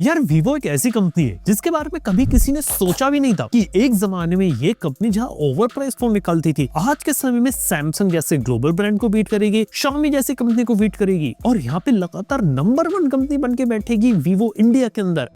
यार वीवो एक ऐसी कंपनी है जिसके बारे में कभी किसी ने सोचा भी नहीं था कि एक जमाने में ये कंपनी जहां ओवर प्राइस फोन निकालती थी, आज के समय में सैमसंग जैसे ग्लोबल ब्रांड को बीट करेगी, Xiaomi जैसी कंपनी को बीट करेगी और यहाँ पे लगातार नंबर 1 कंपनी बन के बैठेगी वीवो इंडिया के अंदर।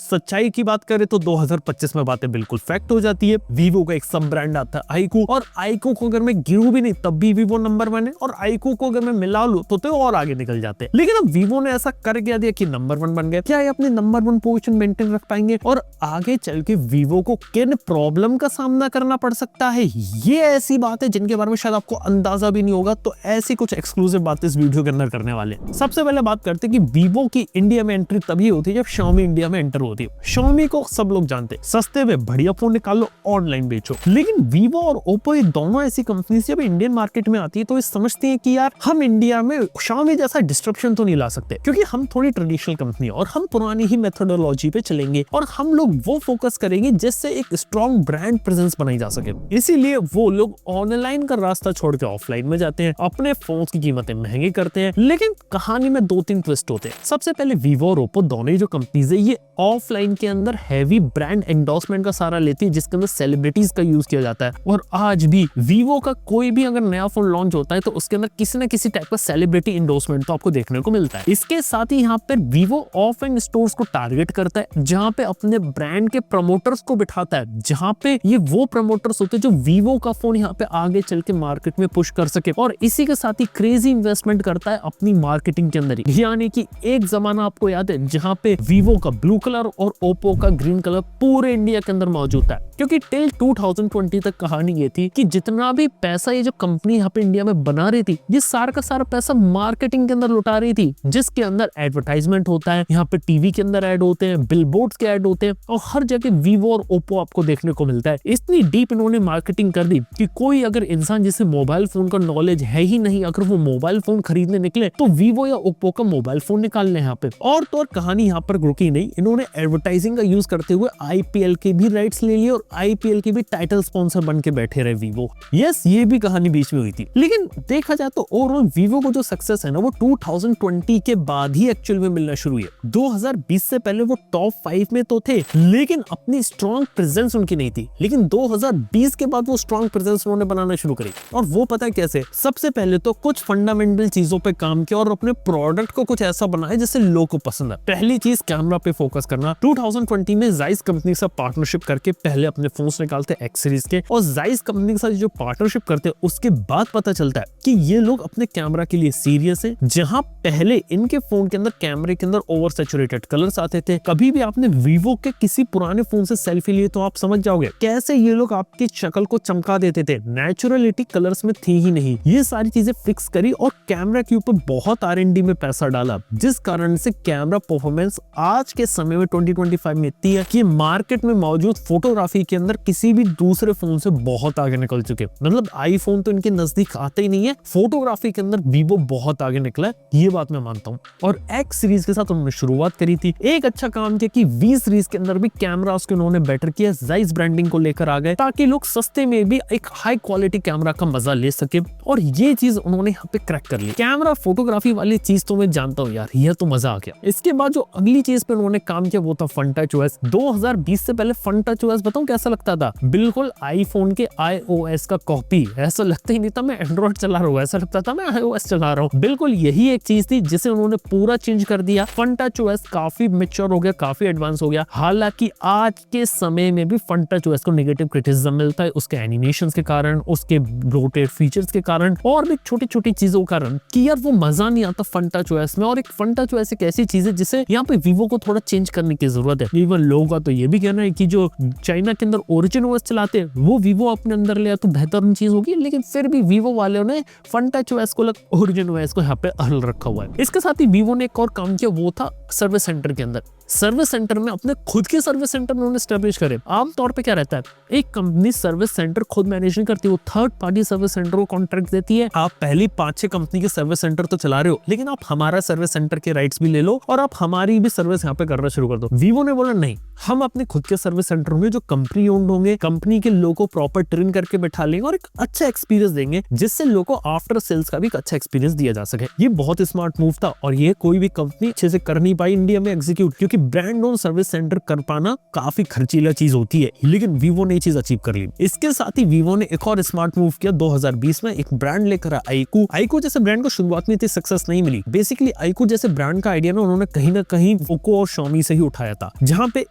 सच्चाई की बात करें तो 2025 में बातें बिल्कुल फैक्ट हो जाती है। वीवो का एक सब ब्रांड आता है आईकू, और आईकू को अगर मैं गिरूं भी नहीं तब भी वीवो नंबर 1 है, और आईकू को अगर मैं मिला लूं तो और आगे निकल जाते हैं। लेकिन अब वीवो ने ऐसा कर दिया कि नंबर 1 बन गए। क्या ये अपने नंबर 1 पोजीशन मेंटेन रख पाएंगे और आगे चल के वीवो को किन प्रॉब्लम का सामना करना पड़ सकता है, ये ऐसी बात है जिनके बारे में शायद आपको अंदाजा भी नहीं होगा। तो ऐसी कुछ एक्सक्लूसिव बातें इस वीडियो के अंदर करने वाले हैं। सबसे पहले बात करते हैं कि वीवो की इंडिया में एंट्री तभी होती है जब Xiaomi इंडिया में एंटर होती है। Xiaomi को सब लोग जानते हैं, सस्ते में बढ़िया फोन निकालो, ऑनलाइन बेचो। लेकिन वीवो और ओप्पो ये दोनों ऐसी कंपनी जब इंडियन मार्केट में आती है तो ये समझती है कि यार हम इंडिया में Xiaomi जैसा डिस्ट्रप्शन तो नहीं ला सकते, क्योंकि हम थोड़ी ट्रेडिशनल कंपनी है और हम पुरानी ही मेथोडोलॉजी पे चलेंगे और हम लोग वो फोकस करेंगे जिससे एक स्ट्रॉन्ग ब्रांड प्रेजेंस बनाई जा सके। इसीलिए वो लोग ऑनलाइन का रास्ता छोड़ के ऑफलाइन में जाते हैं, अपने फोन की कीमतें महंगी करते हैं। लेकिन कहानी में 2-3 ट्विस्ट होते हैं। सबसे पहले वीवो और ओप्पो दोनों ही जो कंपनीज है ये ऑफलाइन के अंदर हैवी ब्रांड एंडोर्समेंट का सहारा लेती है, जिसके अंदर सेलिब्रिटीज का यूज किया जाता है। और आज भी वीवो का कोई भी अगर नया फोन लॉन्च होता है तो उसके अंदर किसी न किसी टाइप का सेलिब्रिटी एंडोर्समेंट तो आपको देखने को मिलता है। इसके साथ ही यहाँ पर वीवो ऑफलाइन स्टोर्स को टारगेट करता है, जहाँ पे अपने ब्रांड के प्रमोटर्स को बिठाता है, जहाँ पे ये वो प्रमोटर्स होते हैं जो वीवो का फोन यहाँ पे आगे चल के मार्केट में पुश कर सके। और इसी के साथ ही क्रेजी इन्वेस्टमेंट करता है अपनी मार्केटिंग के अंदर ही। यानी कि एक जमाना आपको याद है जहाँ पे वीवो का ब्लू कलर और ओप्पो का ग्रीन कलर पूरे इंडिया के अंदर मौजूद था, क्योंकि टिल 2020 तक कहानी ये थी कि जितना भी पैसा ये जो कंपनी यहाँ पे इंडिया में बना रही थी, ये सारा का सारा पैसा मार्केटिंग के अंदर लुटा रही थी, जिसके अंदर एडवर्टाइजमेंट होता है, यहाँ पे टीवी के अंदर ऐड होते हैं, बिलबोर्ड्स के ऐड होते हैं और हर जगह वीवो और ओप्पो आपको देखने को मिलता है। इतनी डीप इन्होंने मार्केटिंग कर दी कि कोई अगर इंसान जिसे मोबाइल फोन का नॉलेज है ही नहीं, अगर वो मोबाइल फोन खरीदने निकले तो वीवो या ओप्पो का मोबाइल फोन निकाल ले यहाँ पे। और तो और कहानी यहाँ पर रुकी नहीं, इन्होंने एडवर्टाइजिंग का यूज करते हुए आईपीएल के भी राइट्स ले लिए और आईपीएल के भी टाइटल स्पॉन्सर बन के बैठे रहे वीवो। यस, ये भी कहानी बीच में हुई थी। लेकिन देखा जाए तो ओवरऑल वीवो को जो सक्सेस है ना वो 2020 के बाद ही एक्चुअल में मिलना शुरू हुई है। 2020 से पहले वो टॉप 5 में तो थे, लेकिन अपनी स्ट्रॉन्ग प्रेजेंस उनकी नहीं थी। लेकिन 2020 के बाद वो स्ट्रॉन्ग प्रेजेंस उन्होंने बनाना शुरू करी। और वो पता है कैसे? सबसे पहले तो कुछ फंडामेंटल चीजों पे काम किया और अपने प्रोडक्ट को कुछ ऐसा बनाया जिससे लोगों को पसंद है। पहली चीज कैमरा पे फोकस करना। 2020 में जाइस कंपनी से पार्टनरशिप करके पहले अपने फोन्स निकालते एक्स सीरीज के, और जाइस कंपनी के साथ जो पार्टनरशिप करते हैं उसके बाद पता चलता है कि ये लोग अपने कैमरा के लिए सीरियस है। जहां पहले इनके फोन के अंदर कैमरे के अंदर ओवर सैचुरेटेड कलर्स आते थे। कभी भी आपने वीवो के किसी पुराने फोन से सेल्फी लिए तो आप समझ जाओगे कैसे ये लोग आपकी शक्ल को चमका देते थे। नेचुरलिटी कलर्स में थी ही नहीं। ये सारी चीजें फिक्स करी और कैमरा के ऊपर बहुत R&D में पैसा डाला, जिस कारण से कैमरा परफॉर्मेंस आज के समय में 2025 में इतनी है कि मार्केट में मौजूद फोटोग्राफी के अंदर किसी भी दूसरे फोन से बहुत आगे निकल चुके। मतलब आईफोन तो इनके नजदीक आते ही नहीं है, फोटोग्राफी के अंदर वीवो बहुत आगे निकला है, ये बात मैं मानता हूँ। और एक्स सीरीज के साथ उन्होंने शुरुआत करी थी। एक अच्छा काम किया कि वी सीरीज के अंदर भी कैमरा उसके उन्होंने बेटर किया, जाइस ब्रांडिंग को लेकर आ गए ताकि लोग सस्ते में भी एक हाई क्वालिटी कैमरा का मजा ले सके। और ये चीज उन्होंने यहाँ पे क्रैक कर ली। कैमरा फोटोग्राफी वाली चीज तो मैं जानता हूँ यार, ये तो मजा आ गया। इसके बाद जो अगली चीज पे उन्होंने काम किया वो था फनटच ओएस। 2020 से पहले फनटच ओएस बताऊं कैसा लगता था? बिल्कुल आईफोन के iOS का कॉपी। ऐसा लगता ही नहीं था मैं एंड्रॉइड चला रहा हूँ, ऐसा लगता था मैं iOS चला रहा हूँ। बिल्कुल यही एक चीज थी जिसे उन्होंने पूरा चेंज कर दिया। फनटच ओएस काफी मैच्योर हो गया, काफी एडवांस हो गया। हालांकि आज के समय में भी फनटच ओएस को नेगेटिव क्रिटिसिज्म मिलता है उसके एनिमेशंस के कारण, उसके रोटेट फीचर्स के कारण और भी छोटी छोटी चीजों के कारण कि यार वो मजा नहीं आता फनटच ओएस में। और एक फनटच ओएस एक ऐसी चीज है जिसे यहाँ पे वीवो को थोड़ा चेंज करने की जरूरत है। इवन लोगों का तो ये भी कहना है कि जो चाइना के अंदर ओरिजिन ओएस चलाते हैं वो वीवो अपने अंदर ले तो बेहतरीन चीज होगी, लेकिन फिर भी वीवो वालों ने फनटच ओएस को ओरिजिन ओएस को यहाँ पे अलग रखा हुआ है। इसके साथ ही वीवो ने एक और काम किया, वो था सर्विस सेंटर के अंदर। सर्विस सेंटर में अपने खुद के सर्विस सेंटर उन्होंने एस्टैब्लिश करे। आमतौर पे क्या रहता है, एक कंपनी सर्विस सेंटर खुद मैनेज नहीं करती, वो थर्ड पार्टी सर्विस सेंटर को कॉन्ट्रैक्ट देती है। आप पहली 5-6 कंपनी के सर्विस सेंटर तो चला रहे हो, लेकिन आप हमारा सर्विस सेंटर के राइट्स भी ले लो और आप हमारी भी सर्विस यहाँ पे करना शुरू कर दो। वीवो ने बोला नहीं, हम अपने खुद के सर्विस सेंटर में जो कंपनी ओन्ड होंगे, कंपनी के लोगों को प्रॉपर ट्रेन करके बैठा लेंगे और एक अच्छा एक्सपीरियंस देंगे, जिससे लोगों को आफ्टर सेल्स का भी एक अच्छा एक्सपीरियंस दिया जा सके। ये बहुत स्मार्ट मूव था और ये कोई भी कंपनी अच्छे से कर नहीं पाई इंडिया में एग्जीक्यूट, क्योंकि क्योंकि ब्रांड ओन सर्विस सेंटर कर पाना काफी खर्चीला चीज होती है, लेकिन वीवो ने ये चीज अचीव कर ली। इसके साथ ही वीवो ने एक और स्मार्ट मूव किया 2020 में, एक ब्रांड लेकर आईकू। आईकू जैसे ब्रांड को शुरुआत में इतनी सक्सेस नहीं मिली। बेसिकली आईकू जैसे ब्रांड का आइडिया ना उन्होंने कहीं ना कहीं पोको और Xiaomi से ही उठाया था, जहां पे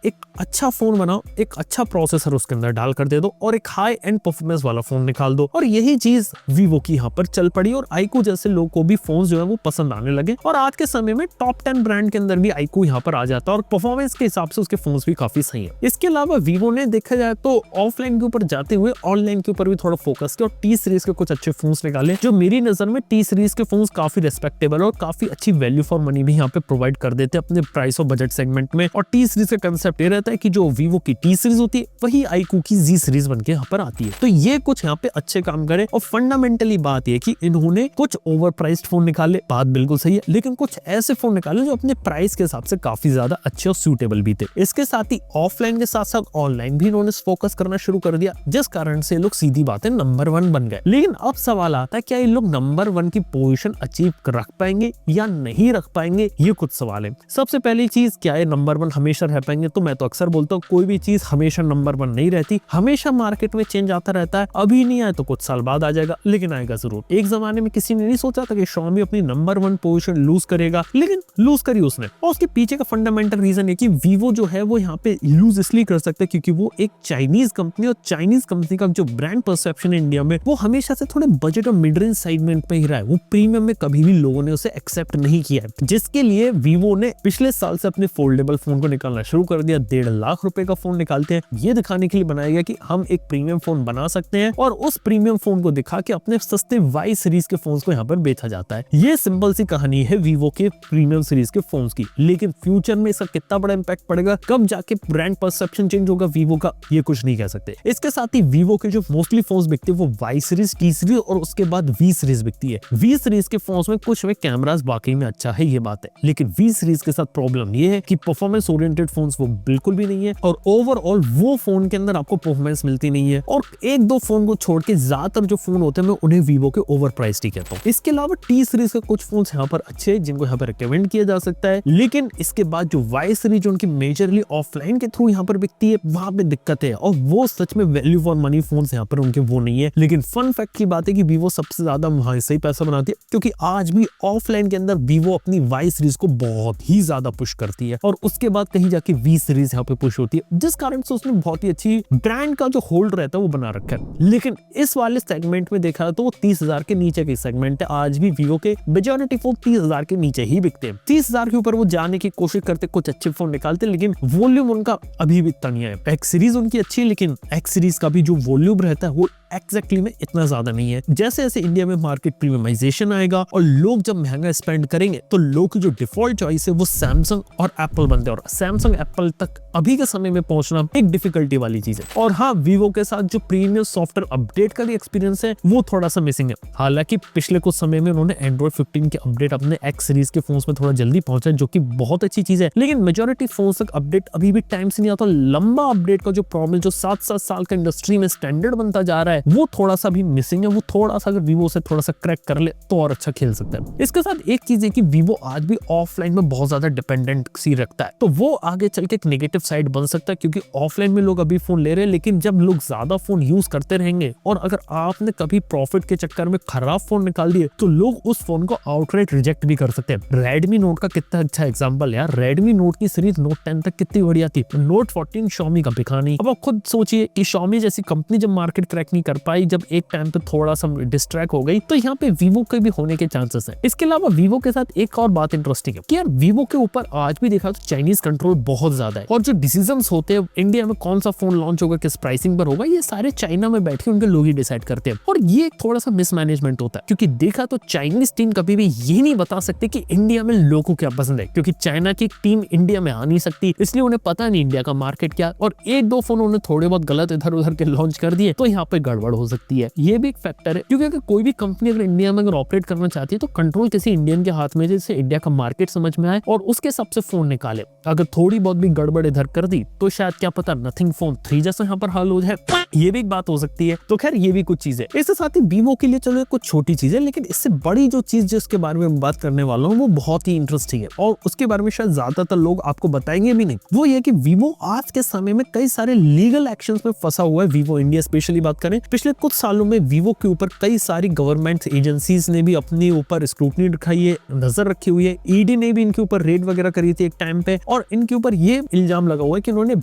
एक अच्छा फोन बनाओ, एक अच्छा प्रोसेसर उसके अंदर डाल कर दे दो और एक हाई एंड परफॉर्मेंस वाला फोन निकाल दो। और यही चीज वीवो की यहाँ पर चल पड़ी और आईकू जैसे लोगों को भी फोन जो है वो पसंद आने लगे। और आज के समय में टॉप 10 ब्रांड के अंदर भी आईकू यहाँ पर आ जाता है और परफॉर्मेंस के हिसाब से उसके फोन भी काफी सही है। इसके अलावा वीवो ने देखा जाए तो ऑफलाइन के ऊपर जाते हुए ऑनलाइन के ऊपर भी थोड़ा फोकस किया और टी सीरीज के कुछ अच्छे फोन निकाले, जो मेरी नजर में टी सीरीज के फोन काफी रेस्पेक्टेबल और काफी अच्छी वैल्यू फॉर मनी भी यहाँ पे प्रोवाइड कर देते हैं अपने प्राइस और बजट सेगमेंट में। और टी सीरीज का कंसेप्ट ये रहता है कि जो वीवो की टी सीरीज होती है वही आईकू की जी सीरीज बन के यहाँ पर आती है। तो ये कुछ यहाँ पे अच्छे काम करे। और फंडामेंटली बात ये कि इन्होंने कुछ ओवर प्राइस्ड फोन निकाले, बात बिल्कुल सही है, लेकिन कुछ ऐसे फोन निकाले जो अपने प्राइस के हिसाब से काफी ज्यादा अच्छे और सूटेबल भी थे। इसके साथ ही ऑफलाइन के साथ साथ ऑनलाइन भी इन्होंने फोकस करना शुरू कर दिया, जिस कारण से लोग सीधी बात है नंबर 1 बन गए। लेकिन अब सवाल आता है क्या ये लोग नंबर 1 की पोजीशन अचीव रख पाएंगे या नहीं रख पाएंगे, ये कुछ सवाल है। सबसे पहली चीज, क्या ये नंबर 1 हमेशा रह पाएंगे? तो मैं तो अक्सर बोलता हूँ कोई भी चीज हमेशा नंबर 1 नहीं रहती, हमेशा मार्केट में चेंज आता रहता है। अभी नहीं आया तो कुछ साल बाद आ जाएगा, लेकिन आएगा जरूर। एक जमाने में किसी ने नहीं सोचा था कि Xiaomi अपनी नंबर 1 पोजीशन लूज करेगा, लेकिन लूज करी उसने। और उसके पीछे का फंडामेंटल रीजन है कि वीवो जो है वो यहाँ पे लूज इसलिए कर सकता है क्योंकि वो एक चाइनीज कंपनी, और चाइनीज कंपनी का जो ब्रांड परसेप्शन है इंडिया में वो हमेशा से थोड़े बजट और मिड रेंज सेगमेंट पे ही रहा है। वो प्रीमियम में कभी भी लोगों ने उसे एक्सेप्ट नहीं किया है, जिसके लिए वीवो ने पिछले साल से अपने फोल्डेबल फोन को निकालना शुरू कर दिया। 1.5 लाख रुपए का फोन निकालते हैं, ये दिखाने के लिए बनाया गया कि हम एक प्रीमियम फोन बना सकते हैं और उस प्रीमियम फोन को दिखा के अपने सस्ते वाई सीरीज के फोन को यहाँ पर बेचा जाता है। ये सिंपल सी कहानी है वीवो के प्रीमियम सीरीज के फोन की। लेकिन फ्यूचर में इसका कितना बड़ा इंपैक्ट पड़ेगा, कब जाके ब्रांड परसेप्शन चेंज होगा वीवो का, ये कुछ नहीं कह सकते। इसके साथ ही वीवो के जो मोस्टली फोन बिकते हैं वो वाई सीरीज, टी सीरीज और उसके बाद वी सीरीज बिकती है। वी सीरीज के फोन में कुछ में कैमरास वाकई में अच्छा है, ये बात है, लेकिन वी सीरीज के साथ प्रॉब्लम ये है कि परफॉर्मेंस ओरिएंटेड फोन्स वो बिल्कुल भी नहीं है और ओवरऑल वो फोन के अंदर आपको परफॉर्मेंस मिलती नहीं है। और एक दो फोन को छोड़ के ज्यादातर जो फोन होते हैं मैं उन्हें वीवो के ओवर प्राइस्ड ही कहता हूँ। इसके अलावा टी सीरीज के कुछ फोन यहाँ पर अच्छे हैं जिनको यहाँ पर रिकमेंड किया जा सकता है, लेकिन इसके बाद जो वाई सीरीज उनकी मेजरली ऑफलाइन के थ्रू यहाँ पर बिकती है, वहां पे दिक्कत है और वो सच में वैल्यू फॉर मनी फोन यहाँ पर उनके वो नहीं है। लेकिन फन फैक्ट की बात है कि वीवो सबसे ज्यादा वहां से ही पैसा बनाती है, क्योंकि आज भी ऑफलाइन के अंदर वीवो अपनी वाई सीरीज को बहुत ही ज्यादा पुश करती है और उसके बाद कहीं जाके वी सीरीज यहाँ पे पुश होती है, जिस कारण से उसने बहुत ही अच्छी ब्रांड का जो होल्ड रहता है वो बना रखा है। लेकिन इस वाले सेगमेंट में देखा तो 30,000 के नीचे की सेगमेंट है, आज भी वीवो के मेजॉरिटी फोन 30,000 के नीचे ही बिकते हैं। 30,000 के ऊपर वो जाने की कोशिश करते, कुछ अच्छे फोन निकालते, लेकिन वॉल्यूम उनका अभी भी इतना नहीं है। एक्स सीरीज उनकी अच्छी है, लेकिन एक्स सीरीज का भी जो वॉल्यूम रहता है वो एक्जैक्टली में इतना ज्यादा नहीं है। जैसे जैसे इंडिया में मार्केट प्रीमियमाइजेशन आएगा और लोग जब महंगा स्पेंड करेंगे तो लोग की जो डिफॉल्ट चॉइस है वो सैमसंग और एप्पल बनते हैं, और सैमसंग एप्पल तक अभी के समय में पहुंचना एक डिफिकल्टी वाली चीज है। और हाँ, वीवो के साथ जो प्रीमियम सॉफ्टवेयर अपडेट का भी एक्सपीरियंस है वो थोड़ा सा मिसिंग है। हालांकि पिछले कुछ समय में उन्होंने एंड्रॉइड 15 के अपडेट अपने एक्स सीरीज के फोन में थोड़ा जल्दी पहुंचा, जो कि बहुत अच्छी चीज है, लेकिन मेजॉरिटी फोन तक अपडेट अभी भी टाइम से नहीं आता। लंबा अपडेट का जो प्रॉब्लम जो 7-7 साल का इंडस्ट्री में स्टैंडर्ड बनता जा रहा है वो थोड़ा सा भी मिसिंग है। वो थोड़ा सा अगर वीवो से थोड़ा सा क्रैक कर ले तो और अच्छा खेल सकता है। इसके साथ एक चीज है कि वीवो आज भी ऑफलाइन में बहुत ज्यादा डिपेंडेंसी रखता है, तो वो आगे चल के एक नेगेटिव साइड बन सकता है, क्योंकि ऑफलाइन में लोग अभी फोन ले रहे हैं, लेकिन जब लोग ज्यादा फोन यूज करते रहेंगे और अगर आपने कभी प्रॉफिट के चक्कर में खराब फोन निकाल दिए तो लोग उस फोन को आउटराइट रिजेक्ट भी कर सकते हैं। रेडमी नोट का कितना अच्छा एग्जांपल है यार, रेडमी नोट की सीरीज नोट 10 तक कितनी बढ़िया थी, नोट 14 Xiaomi का बिका नहीं। अब आप खुद सोचिए कि Xiaomi जैसी कंपनी जब मार्केट क्रैक नहीं कर पाई, जब एक टाइम पे थोड़ा सा डिस्ट्रैक्ट हो गई, तो यहाँ पे वीवो के भी होने के चांसेस है। इसके अलावा वीवो के साथ एक और बात इंटरेस्टिंग है कि यार वीवो के ऊपर आज भी देखा तो चाइनीज कंट्रोल बहुत ज्यादा है, और जो डिसीजंस होते हैं इंडिया में कौन सा फोन लॉन्च होगा, किस प्राइसिंग पर होगा, ये सारे चाइना में बैठे उनके लोग ही डिसाइड करते हैं। और ये थोड़ा सा मिसमैनेजमेंट होता है, क्योंकि देखा तो चाइनीज टीम कभी भी ये नहीं बता सकते कि इंडिया में लोगों को क्या पसंद है, क्योंकि चाइना की टीम इंडिया में आ नहीं सकती, इसलिए उन्हें पता नहीं इंडिया का मार्केट क्या। और एक दो फोन उन्होंने थोड़े बहुत गलत इधर उधर के लॉन्च कर दिए तो यहाँ पे गड़बड़ गड़बड़ हो सकती है। ये भी एक फैक्टर है, क्योंकि अगर कोई भी कंपनी अगर इंडिया में अगर ऑपरेट करना चाहती है तो कंट्रोल किसी इंडियन के हाथ में, जैसे इंडिया का मार्केट समझ में आए और उसके हिसाब से फोन निकाले। अगर थोड़ी बहुत भी गड़बड़ इधर कर दी तो शायद क्या पता नथिंग फोन 3 जैसा यहाँ पर हाल हो जाए, ये भी एक बात हो सकती है। तो खैर ये भी कुछ चीज है। इसके साथ ही वीवो के लिए चलो कुछ छोटी चीज है, लेकिन इससे बड़ी जो चीज जिसके बारे में बात करने वाला हूँ वो बहुत ही इंटरेस्टिंग है और उसके बारे में शायद ज्यादातर लोग आपको बताएंगे भी नहीं। वो ये कि वीवो आज के समय में कई सारे लीगल एक्शंस में फंसा हुआ है। वीवो इंडिया स्पेशली बात करें, पिछले कुछ सालों में वीवो के ऊपर कई सारी गवर्नमेंट एजेंसीज ने भी अपने ऊपर स्क्रूटनी रखाई है, नजर रखी हुई है। ईडी ने भी इनके ऊपर रेड वगैरह करी थी एक टाइम पे, और इनके ऊपर ये इल्जाम लगा हुआ है कि उन्होंने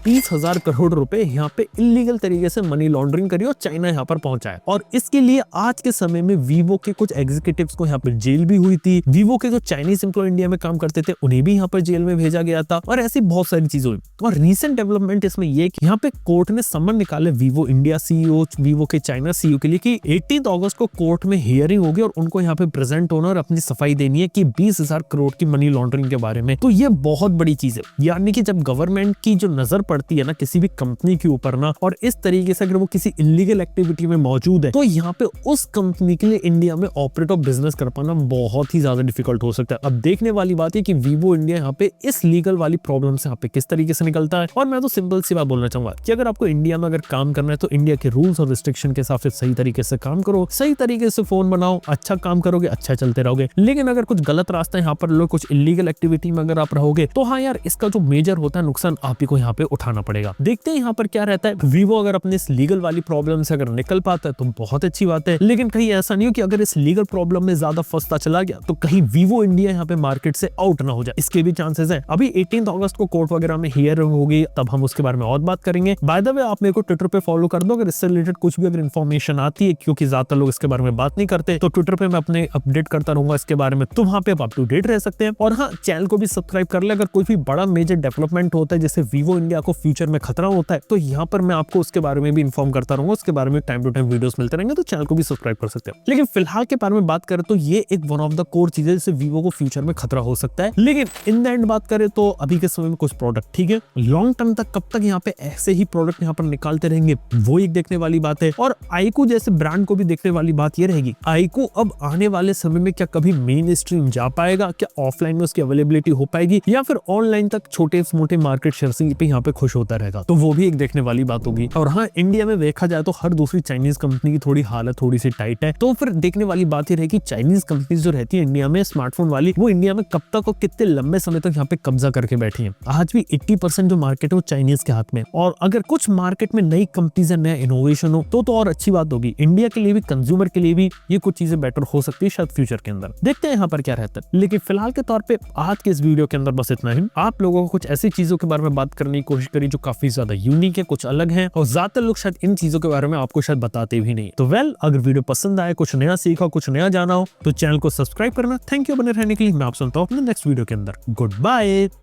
20,000 करोड़ रुपए यहाँ पे इलीगल तरीके से मनी लॉन्ड्रिंग करी और चाइना यहाँ पर पहुंचाया। और इसके लिए आज के समय में वीवो के कुछ एग्जीक्यूटिव्स को यहाँ पर जेल भी हुई थी। वीवो के जो चाइनीज एम्प्लॉय इंडिया में काम करते थे उन्हें भी यहाँ पर जेल में भेजा गया था, और ऐसी बहुत सारी चीजें हुई। और रीसेंट डेवलपमेंट इसमें यह कि यहाँ पे कोर्ट ने समन निकाले वीवो इंडिया सीईओ, वीवो के चाइना सीईओ के लिए कि 18 अगस्त को कोर्ट में हियरिंग होगी और उनको यहाँ पे प्रेजेंट होना और अपनी सफाई देनी है कि 20,000 करोड़ की मनी लॉन्ड्रिंग के बारे में। तो ये बहुत बड़ी चीज है, यानी कि जब गवर्नमेंट की जो नजर पड़ती है ना किसी भी कंपनी के ऊपर ना, और इस तरीके से अगर वो किसी इलीगल एक्टिविटी में मौजूद है तो यहाँ पे उस कंपनी के लिए इंडिया में ऑपरेट और बिजनेस कर पाना बहुत ही ज्यादा डिफिकल्ट हो सकता है। अब देखने वाली बात है कि वीवो इंडिया यहाँ पे इस लीगल वाली प्रॉब्लम से यहाँ पे किस तरीके से निकलता है। और मैं तो सिंपल सी बात बोलना चाहूंगा कि अगर आपको इंडिया में अगर काम करना है तो इंडिया के रूल्स और रिस्ट्रिक्शन के हिसाब से सही तरीके से काम करो, सही तरीके से फोन बनाओ, अच्छा काम करोगे, अच्छा चलते रहोगे। लेकिन अगर कुछ गलत रास्ता यहाँ पर लो, कुछ इलीगल एक्टिविटी में अगर आप रहोगे तो हाँ यार, इसका जो मेजर होता है नुकसान आप ही को यहाँ पे उठाना पड़ेगा। देखते हैं यहाँ पर क्या रहता है। वीवो अगर अपने इस लीगल वाली प्रॉब्लम से अगर निकल पाता है तो बहुत अच्छी बात है, लेकिन कहीं ऐसा नहीं हो कि अगर इस लीगल प्रॉब्लम में ज्यादा फंसता चला गया तो कहीं वीवो इंडिया यहाँ पे मार्केट से आउट ना हो जाए, इसके भी चांसेस है। अभी 18 अगस्त को कोर्ट वगैरह में हियरिंग होगी, तब हम उसके बारे में और बात करेंगे। बाय द वे आप मेरे को ट्विटर पे फॉलो कर दो अगर इससे रिलेटेड कुछ भी अगर इन्फॉर्मेशन आती है, क्योंकि ज्यादातर लोग इसके बारे में बात नहीं करते, तो ट्विटर पे मैं अपने अपडेट करता रहूंगा इसके बारे में, तो वहां पे आप अप टू डेट रह सकते हैं। और हाँ, चैनल को भी सब्सक्राइब कर ले। अगर कोई भी बड़ा मेजर डेवलपमेंट होता है जैसे वीवो इंडिया को फ्यूचर में खतरा होता है तो यहाँ पर मैं आपको उसके बारे में भी इन्फॉर्म करता रहूंगा, उसके बारे में टाइम टू टाइम वीडियोस मिलते रहेंगे, तो चैनल को भी सब्सक्राइब कर सकते हैं। लेकिन फिलहाल के बारे में बात करें तो ये एक वन ऑफ द कोर चीज है जिससे वीवो को फ्यूचर में खतरा हो सकता है। लेकिन इन द एंड बात करें तो अभी के समय में कुछ प्रोडक्ट ठीक है, लॉन्ग टर्म तक कब तक यहाँ पे ऐसे ही प्रोडक्ट यहाँ पर निकालते रहेंगे वो एक देखने वाली बात है। और आईकू जैसे ब्रांड को भी देखने वाली बात ये रहेगी, आईकू अब आने वाले समय में क्या कभी मेन स्ट्रीम जा पाएगा, क्या ऑफलाइन में उसकी अवेलेबिलिटी हो पाएगी, या फिर ऑनलाइन तक छोटे मोटे मार्केट शेयर पे यहाँ पे खुश होता रहेगा, तो वो भी एक देखने वाली बात होगी। और हाँ, इंडिया में देखा जाए तो हर दूसरी चाइनीज कंपनी की थोड़ी हालत थोड़ी सी टाइट है, तो फिर देखने वाली बात ये रहेगी चाइनीज कंपनीज जो रहती है इंडिया में स्मार्टफोन वाली, वो इंडिया में कब तक और कितने लंबे समय तक यहाँ पे कब्जा करके बैठी है। आज भी 80% जो मार्केट है वो चाइनीज के हाथ में, और अगर कुछ मार्केट में नई कंपनीज है, नया इनोवेशन हो तो और अच्छी बात होगी। इंडिया के लिए भी, कंज्यूमर के लिए भी ये कुछ चीजें बेटर हो सकती है शायद फ्यूचर के अंदर। देखते हैं यहाँ पर क्या रहता है। लेकिन फिलहाल के तौर पे आज के इस वीडियो के अंदर बस इतना ही। आप लोगों को कुछ ऐसी चीजों के बारे में बात करने की कोशिश करी जो काफी ज्यादा यूनिक है, कुछ अलग है, और ज्यादातर लोग शायद इन चीजों के बारे में आपको शायद बताते भी नहीं। तो अगर वीडियो पसंद आए, कुछ नया सीखा, कुछ नया जाना हो तो चैनल को सब्सक्राइब करना। थैंक यू बने रहने के लिए। मैं आप सुनता हूँ अपने नेक्स्ट वीडियो के अंदर। Good bye.